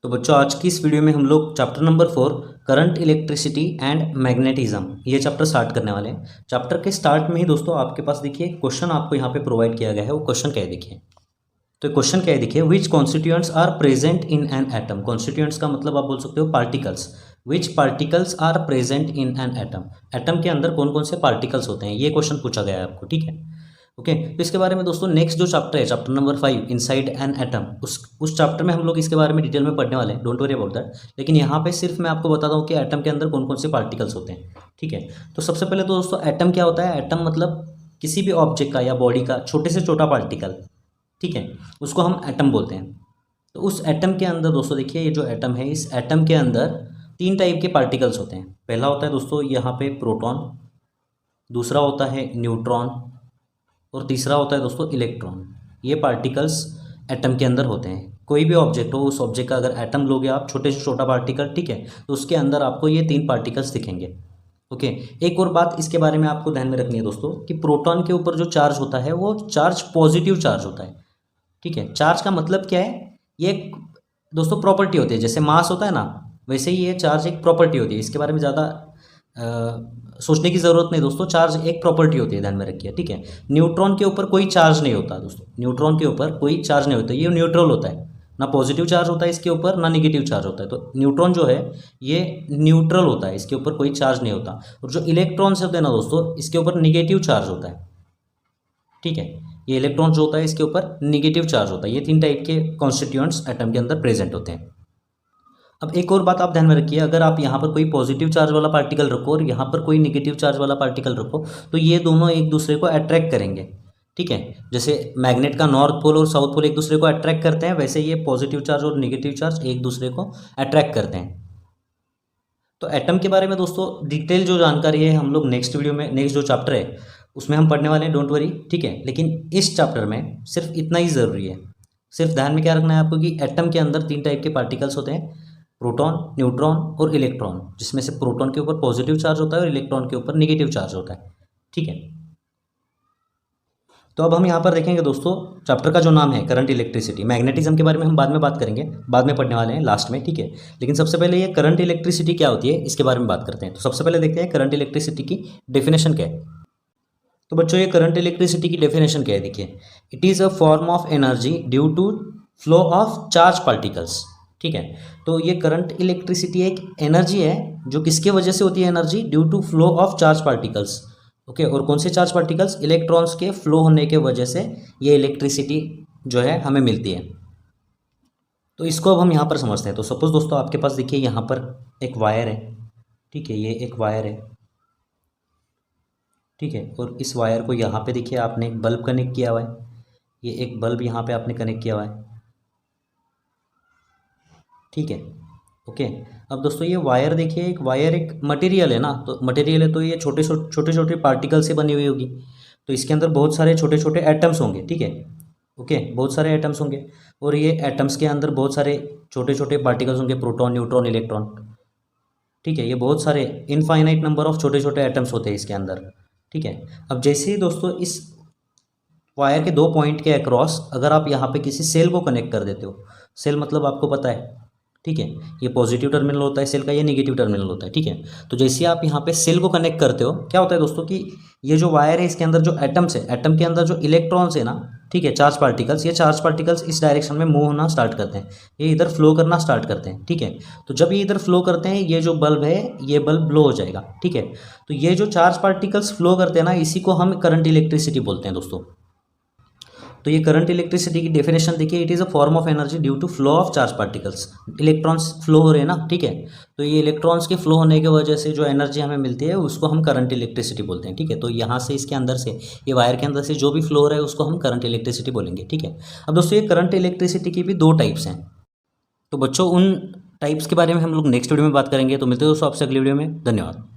तो बच्चों आज की इस वीडियो में हम लोग chapter number 4 current electricity and magnetism ये चैप्टर स्टार्ट करने वाले हैं। चैप्टर के स्टार्ट में ही दोस्तों आपके पास देखिए क्वेश्चन आपको यहाँ पे प्रोवाइड किया गया है। वो क्वेश्चन क्या है देखिए। तो क्वेश्चन क्या है देखिए, which constituents are present in an atom. Constituents का मतलब आप बोल सकते हो particles. Which particles are present in an atom. Atom के अंदर कौन कौन से पार्टिकल्स होते हैं, ये क्वेश्चन पूछा गया है आपको। ठीक है, ओके। तो इसके बारे में दोस्तों नेक्स्ट जो चैप्टर है, chapter number 5 inside an atom, उस चैप्टर में हम लोग इसके बारे में डिटेल में पढ़ने वाले हैं। Don't worry about that. लेकिन यहाँ पे सिर्फ मैं आपको बताता हूँ कि एटम के अंदर कौन कौन से पार्टिकल्स होते हैं। ठीक है, तो सबसे पहले तो दोस्तों एटम क्या होता है। एटम मतलब किसी भी ऑब्जेक्ट का या बॉडी का छोटे से छोटा पार्टिकल, ठीक है, उसको हम एटम बोलते हैं। तो उस एटम के अंदर दोस्तों देखिए, ये जो एटम है, इस एटम के अंदर 3 टाइप के पार्टिकल्स होते हैं। पहला होता है दोस्तों यहाँ पे प्रोटॉन, दूसरा होता है न्यूट्रॉन और तीसरा होता है दोस्तों इलेक्ट्रॉन। ये पार्टिकल्स एटम के अंदर होते हैं। कोई भी ऑब्जेक्ट हो, उस ऑब्जेक्ट का अगर एटम लोगे आप, छोटे से छोटा पार्टिकल, ठीक है, तो उसके अंदर आपको ये 3 पार्टिकल्स दिखेंगे। ओके, एक और बात इसके बारे में आपको ध्यान में रखनी है दोस्तों कि प्रोटॉन के ऊपर जो चार्ज होता है वो चार्ज पॉजिटिव चार्ज होता है। ठीक है, चार्ज का मतलब क्या है, ये दोस्तों प्रॉपर्टी होती है। जैसे मास होता है ना, वैसे ही ये चार्ज एक प्रॉपर्टी होती है। इसके बारे में ज़्यादा सोचने की ज़रूरत नहीं दोस्तों, चार्ज एक प्रॉपर्टी होती है, ध्यान में रखिए। ठीक है, न्यूट्रॉन के ऊपर कोई चार्ज नहीं होता दोस्तों। न्यूट्रॉन के ऊपर कोई चार्ज नहीं होता, ये न्यूट्रल होता है। ना पॉजिटिव चार्ज होता है इसके ऊपर, ना निगेटिव चार्ज होता है। तो न्यूट्रॉन जो है ये न्यूट्रल होता है, इसके ऊपर कोई चार्ज नहीं होता। और जो इलेक्ट्रॉन्स होते हैं ना दोस्तों, इसके ऊपर निगेटिव चार्ज होता है। ठीक है, ये इलेक्ट्रॉन जो होता है इसके ऊपर निगेटिव चार्ज होता है। ये 3 टाइप के कॉन्स्टिट्यूएंट्स एटम के अंदर प्रेजेंट होते हैं। अब एक और बात आप ध्यान में रखिए, अगर आप यहाँ पर कोई पॉजिटिव चार्ज वाला पार्टिकल रखो और यहाँ पर कोई निगेटिव चार्ज वाला पार्टिकल रखो, तो ये दोनों एक दूसरे को अट्रैक्ट करेंगे। ठीक है, जैसे मैग्नेट का नॉर्थ पोल और साउथ पोल एक दूसरे को अट्रैक्ट करते हैं, वैसे ये पॉजिटिव चार्ज और निगेटिव चार्ज एक दूसरे को अट्रैक्ट करते हैं। तो एटम के बारे में दोस्तों डिटेल जो जानकारी है हम लोग नेक्स्ट वीडियो में, नेक्स्ट जो चैप्टर है उसमें हम पढ़ने वाले हैं, डोंट वरी। ठीक है, लेकिन इस चैप्टर में सिर्फ इतना ही ज़रूरी है। सिर्फ ध्यान में क्या रखना है आपको कि एटम के अंदर 3 टाइप के पार्टिकल्स होते हैं, प्रोटॉन, न्यूट्रॉन और इलेक्ट्रॉन, जिसमें से प्रोटॉन के ऊपर पॉजिटिव चार्ज होता है और इलेक्ट्रॉन के ऊपर निगेटिव चार्ज होता है। ठीक है, तो अब हम यहाँ पर देखेंगे दोस्तों चैप्टर का जो नाम है करंट इलेक्ट्रिसिटी। मैग्नेटिज्म के बारे में हम बाद में बात करेंगे, बाद में पढ़ने वाले हैं लास्ट में। ठीक है, लेकिन सबसे पहले ये करंट इलेक्ट्रिसिटी क्या होती है इसके बारे में बात करते हैं। तो सबसे पहले देखते हैं करंट इलेक्ट्रिसिटी की डेफिनेशन क्या है। तो बच्चों ये करंट इलेक्ट्रिसिटी की डेफिनेशन क्या है देखिए, it is a form of energy due to flow of charge particles. ठीक है, तो ये करंट इलेक्ट्रिसिटी एक एनर्जी है जो किसके वजह से होती है, energy due to flow of charge particles. Okay, और कौन से चार्ज पार्टिकल्स, इलेक्ट्रॉन्स के फ्लो होने के वजह से ये इलेक्ट्रिसिटी जो है हमें मिलती है। तो इसको अब हम यहाँ पर समझते हैं। तो सपोज दोस्तों आपके पास देखिए यहाँ पर एक वायर है। ठीक है, ये एक वायर है। ठीक है, और इस वायर को यहाँ पे देखिए आपने एक बल्ब कनेक्ट किया हुआ है। ये एक बल्ब यहाँ पे आपने कनेक्ट किया हुआ है। ठीक है, ओके। अब दोस्तों ये वायर देखिए, एक वायर एक मटेरियल है ना, तो मटेरियल है तो ये छोटे छोटे पार्टिकल से बनी हुई होगी। तो इसके अंदर बहुत सारे छोटे छोटे एटम्स होंगे। ठीक है, ओके, बहुत सारे एटम्स होंगे और ये एटम्स के अंदर बहुत सारे छोटे छोटे पार्टिकल्स होंगे, प्रोटॉन, न्यूट्रॉन, इलेक्ट्रॉन। ठीक है, ये बहुत सारे इनफाइनाइट नंबर ऑफ छोटे छोटे एटम्स होते हैं इसके अंदर। ठीक है, अब जैसे ही दोस्तों इस वायर के 2 पॉइंट के अक्रॉस अगर आप यहाँ पे किसी सेल को कनेक्ट कर देते हो, सेल मतलब आपको पता है, ठीक है, ये पॉजिटिव टर्मिनल होता है सेल का, ये नेगेटिव टर्मिनल होता है। ठीक है, तो जैसे आप यहाँ पे सेल को कनेक्ट करते हो, क्या होता है दोस्तों कि ये जो वायर है इसके अंदर जो एटम्स है, एटम के अंदर जो इलेक्ट्रॉन्स है ना, ठीक है, चार्ज पार्टिकल्स, ये चार्ज पार्टिकल्स इस डायरेक्शन में मूव होना स्टार्ट करते हैं, ये इधर फ्लो करना स्टार्ट करते हैं। ठीक है, तो जब ये इधर फ्लो करते हैं, ये जो बल्ब है ये बल्ब ब्लो हो जाएगा। ठीक है, तो ये जो चार्ज पार्टिकल्स फ्लो करते हैं ना, इसी को हम करंट इलेक्ट्रिसिटी बोलते हैं दोस्तों। तो ये करंट इलेक्ट्रिसिटी की डेफिनेशन देखिए, it is a form of energy due to flow of charge particles. Electrons flow हो रहे हैं ना, ठीक है, तो ये इलेक्ट्रॉन्स के फ्लो होने की वजह से जो एनर्जी हमें मिलती है उसको हम करंट इलेक्ट्रिसिटी बोलते हैं। ठीक है, तो यहाँ से इसके अंदर से, ये वायर के अंदर से जो भी फ्लो हो रहा है उसको हम करंट इलेक्ट्रिसिटी बोलेंगे। ठीक है, अब दोस्तों ये करंट इलेक्ट्रिसिटी की भी 2 टाइप्स हैं। तो बच्चों उन टाइप्स के बारे में हम लोग नेक्स्ट वीडियो में बात करेंगे। तो मिलते हैं दोस्तों आपसे अगली वीडियो में। धन्यवाद।